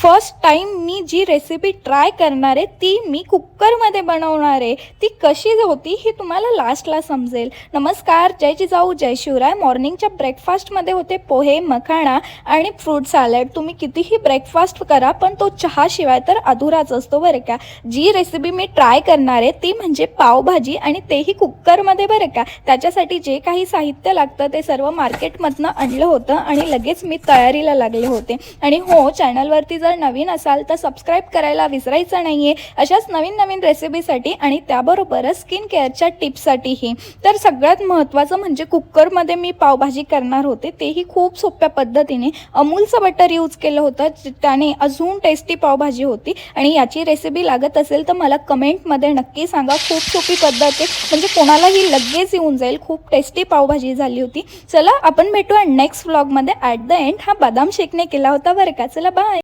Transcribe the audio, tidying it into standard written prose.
First time मी जी recipe try करणार आहे ती मी कुकरमध्ये बनवणार आहे। ती कशी होती ही तुम्हाला लास्टला समजेल। नमस्कार, जय जिजाऊ, जय शिवराय। मॉर्निंगच्या ब्रेकफास्टमध्ये होते पोहे, मखाणा आणि फ्रूट सॅलड। तुम्ही कितीही ब्रेकफास्ट करा पण तो चहाशिवाय तर अधुराच असतो बरं का। जी रेसिपी मी ट्राय करणार आहे ती म्हणजे पावभाजी आणि तेही कुकरमध्ये बरं का। त्याच्यासाठी जे काही साहित्य लागतं ते सर्व मार्केटमधनं आणलं होतं आणि लगेच मी तयारीला लागले होते। आणि हो, चॅनलवरती जर नवीन असाल तर सबस्क्राइब करायला विसरायचं नाही आहे अशाच नवीन नवीन रेसिपीसाठी आणि त्याबरोबरच स्किन केअरच्या टिप्ससाठीही। तर सगळ्यात महत्त्वाचं म्हणजे कुकरमध्ये मी पावभाजी करणार होते, तेही खूप सोप्या पद्धतीने। अमूलचं बटर यूज केलं होतं, त्याने अजून टेस्टी पावभाजी होती। आणि याची रेसिपी लागत असेल तर मला कमेंटमध्ये नक्की सांगा। खूप सोपी पद्धत आहे, म्हणजे कोणालाही लगेच येऊन जाईल। खूप टेस्टी पावभाजी झाली होती। चला आपण भेटूया नेक्स्ट व्लॉगमध्ये। ॲट द एंड हा बदाम शेकने केला होता बरं का। चला बाय।